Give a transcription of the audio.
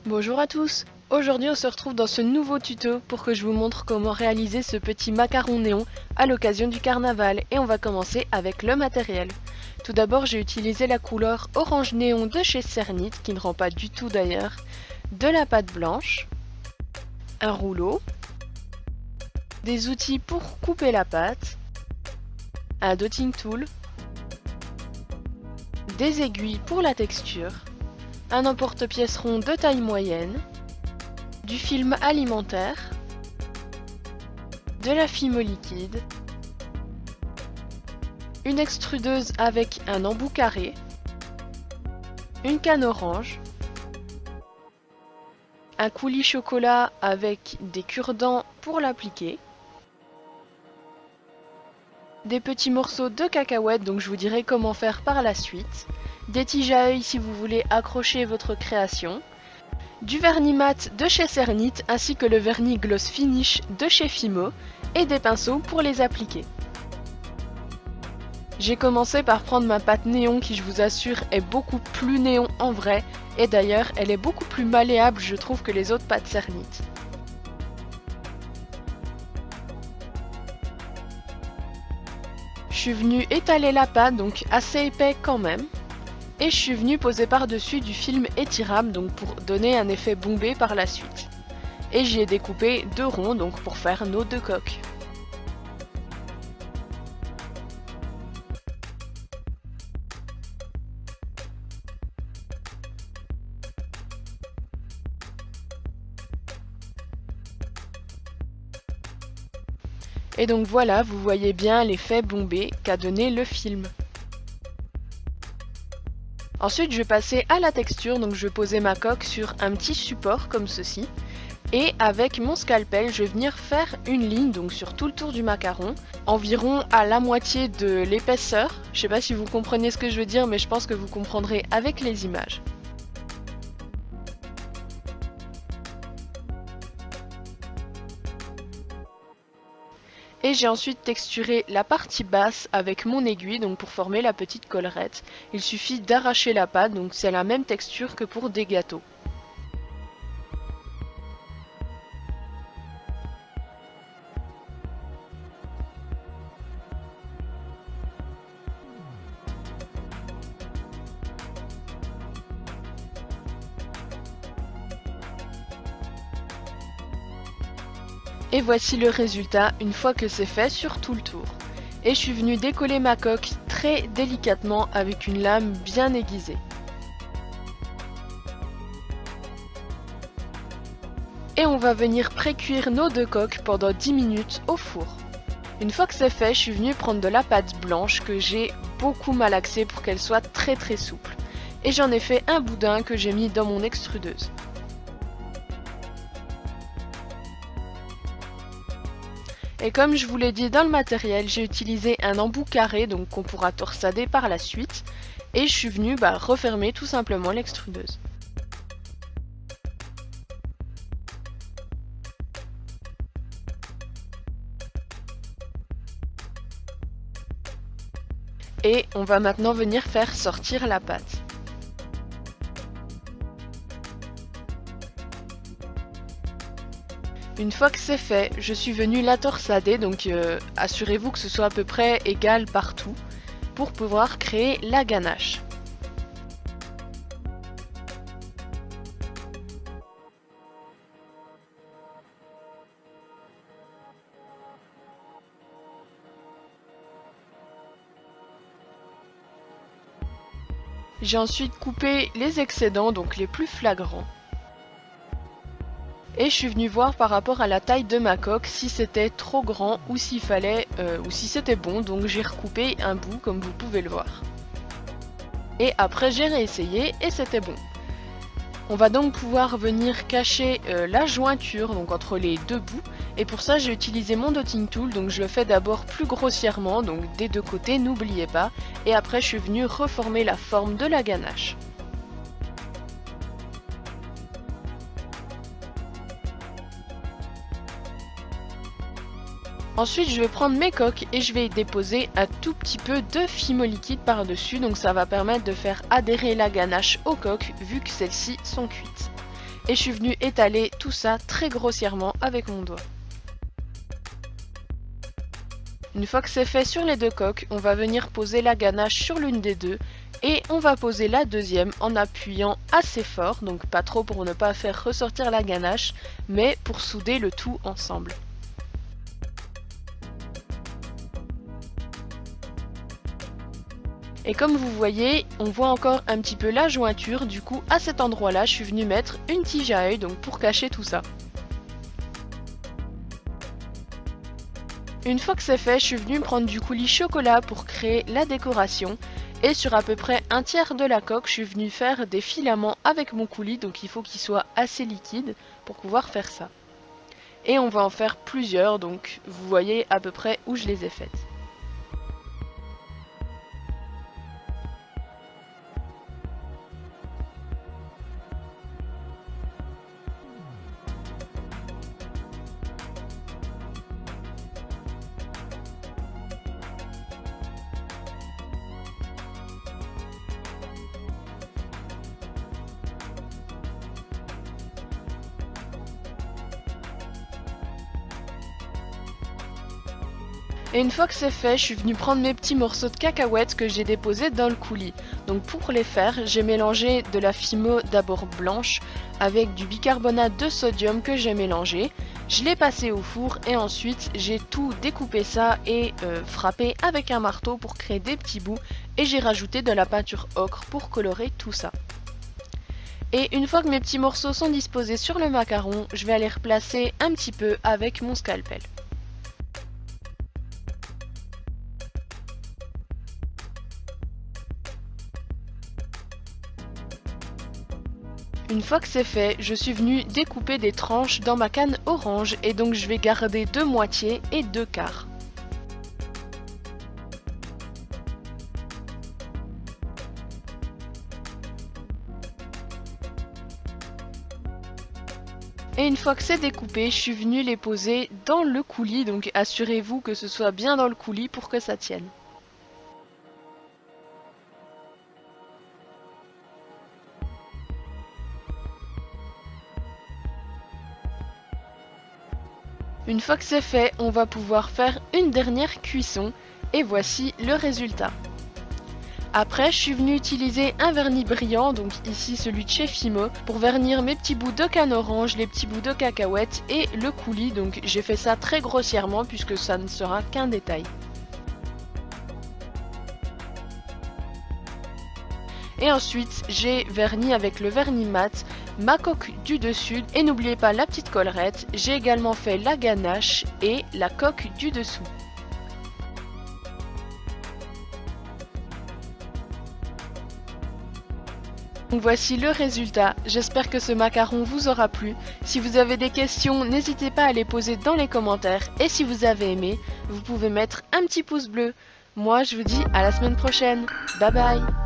Bonjour à tous! Aujourd'hui on se retrouve dans ce nouveau tuto pour que je vous montre comment réaliser ce petit macaron néon à l'occasion du carnaval et on va commencer avec le matériel. Tout d'abord j'ai utilisé la couleur orange néon de chez Cernit qui ne rend pas du tout d'ailleurs, de la pâte blanche, un rouleau, des outils pour couper la pâte, un dotting tool, des aiguilles pour la texture, un emporte-pièce rond de taille moyenne, du film alimentaire, de la fimo liquide, une extrudeuse avec un embout carré, une canne orange, un coulis chocolat avec des cure-dents pour l'appliquer, des petits morceaux de cacahuètes, donc je vous dirai comment faire par la suite, des tiges à œil si vous voulez accrocher votre création, du vernis mat de chez Cernit ainsi que le vernis gloss finish de chez Fimo et des pinceaux pour les appliquer. J'ai commencé par prendre ma pâte néon qui je vous assure est beaucoup plus néon en vrai et d'ailleurs elle est beaucoup plus malléable je trouve que les autres pâtes Cernit. Je suis venue étaler la pâte donc assez épais quand même. Et je suis venue poser par-dessus du film étirable donc pour donner un effet bombé par la suite. Et j'y ai découpé deux ronds donc pour faire nos deux coques. Et donc voilà, vous voyez bien l'effet bombé qu'a donné le film. Ensuite je vais passer à la texture, donc je vais poser ma coque sur un petit support comme ceci. Et avec mon scalpel je vais venir faire une ligne donc sur tout le tour du macaron, environ à la moitié de l'épaisseur. Je sais pas si vous comprenez ce que je veux dire mais je pense que vous comprendrez avec les images. Et j'ai ensuite texturé la partie basse avec mon aiguille donc pour former la petite collerette. Il suffit d'arracher la pâte, donc c'est la même texture que pour des gâteaux. Et voici le résultat une fois que c'est fait sur tout le tour. Et je suis venue décoller ma coque très délicatement avec une lame bien aiguisée. Et on va venir pré-cuire nos deux coques pendant 10 minutes au four. Une fois que c'est fait, je suis venue prendre de la pâte blanche que j'ai beaucoup malaxée pour qu'elle soit très souple. Et j'en ai fait un boudin que j'ai mis dans mon extrudeuse. Et comme je vous l'ai dit dans le matériel, j'ai utilisé un embout carré donc qu'on pourra torsader par la suite. Et je suis venue refermer tout simplement l'extrudeuse. Et on va maintenant venir faire sortir la pâte. Une fois que c'est fait, je suis venue la torsader, donc assurez-vous que ce soit à peu près égal partout pour pouvoir créer la ganache. J'ai ensuite coupé les excédents, donc les plus flagrants. Et je suis venue voir par rapport à la taille de ma coque si c'était trop grand ou s'il fallait ou si c'était bon, donc j'ai recoupé un bout comme vous pouvez le voir. Et après j'ai réessayé et c'était bon. On va donc pouvoir venir cacher la jointure donc entre les deux bouts et pour ça j'ai utilisé mon dotting tool, donc je le fais d'abord plus grossièrement donc des deux côtés, n'oubliez pas, et après je suis venue reformer la forme de la ganache. Ensuite je vais prendre mes coques et je vais y déposer un tout petit peu de fimo liquide par dessus, donc ça va permettre de faire adhérer la ganache aux coques vu que celles-ci sont cuites. et je suis venue étaler tout ça très grossièrement avec mon doigt. Une fois que c'est fait sur les deux coques, on va venir poser la ganache sur l'une des deux et on va poser la deuxième en appuyant assez fort, donc pas trop pour ne pas faire ressortir la ganache, mais pour souder le tout ensemble. Et comme vous voyez, on voit encore un petit peu la jointure, du coup à cet endroit-là, je suis venue mettre une tige à œil donc pour cacher tout ça. Une fois que c'est fait, je suis venue prendre du coulis chocolat pour créer la décoration. Et sur à peu près un tiers de la coque, je suis venue faire des filaments avec mon coulis, donc il faut qu'il soit assez liquide pour pouvoir faire ça. Et on va en faire plusieurs, donc vous voyez à peu près où je les ai faites. Et une fois que c'est fait, je suis venue prendre mes petits morceaux de cacahuètes que j'ai déposés dans le coulis. Donc pour les faire, j'ai mélangé de la Fimo d'abord blanche avec du bicarbonate de sodium que j'ai mélangé. Je l'ai passé au four et ensuite j'ai tout découpé ça et frappé avec un marteau pour créer des petits bouts. Et j'ai rajouté de la peinture ocre pour colorer tout ça. Et une fois que mes petits morceaux sont disposés sur le macaron, je vais aller replacer un petit peu avec mon scalpel. Une fois que c'est fait, je suis venue découper des tranches dans ma canne orange et donc je vais garder 2 moitiés et 2 quarts. Et une fois que c'est découpé, je suis venue les poser dans le coulis, donc assurez-vous que ce soit bien dans le coulis pour que ça tienne. Une fois que c'est fait, on va pouvoir faire une dernière cuisson et voici le résultat. Après, je suis venue utiliser un vernis brillant, donc ici celui de chez Fimo, pour vernir mes petits bouts de canne orange, les petits bouts de cacahuètes et le coulis. Donc j'ai fait ça très grossièrement puisque ça ne sera qu'un détail. Et ensuite, j'ai verni avec le vernis mat ma coque du dessus. Et n'oubliez pas la petite collerette, j'ai également fait la ganache et la coque du dessous. Donc voici le résultat, j'espère que ce macaron vous aura plu. Si vous avez des questions, n'hésitez pas à les poser dans les commentaires. Et si vous avez aimé, vous pouvez mettre un petit pouce bleu. Moi je vous dis à la semaine prochaine, bye bye.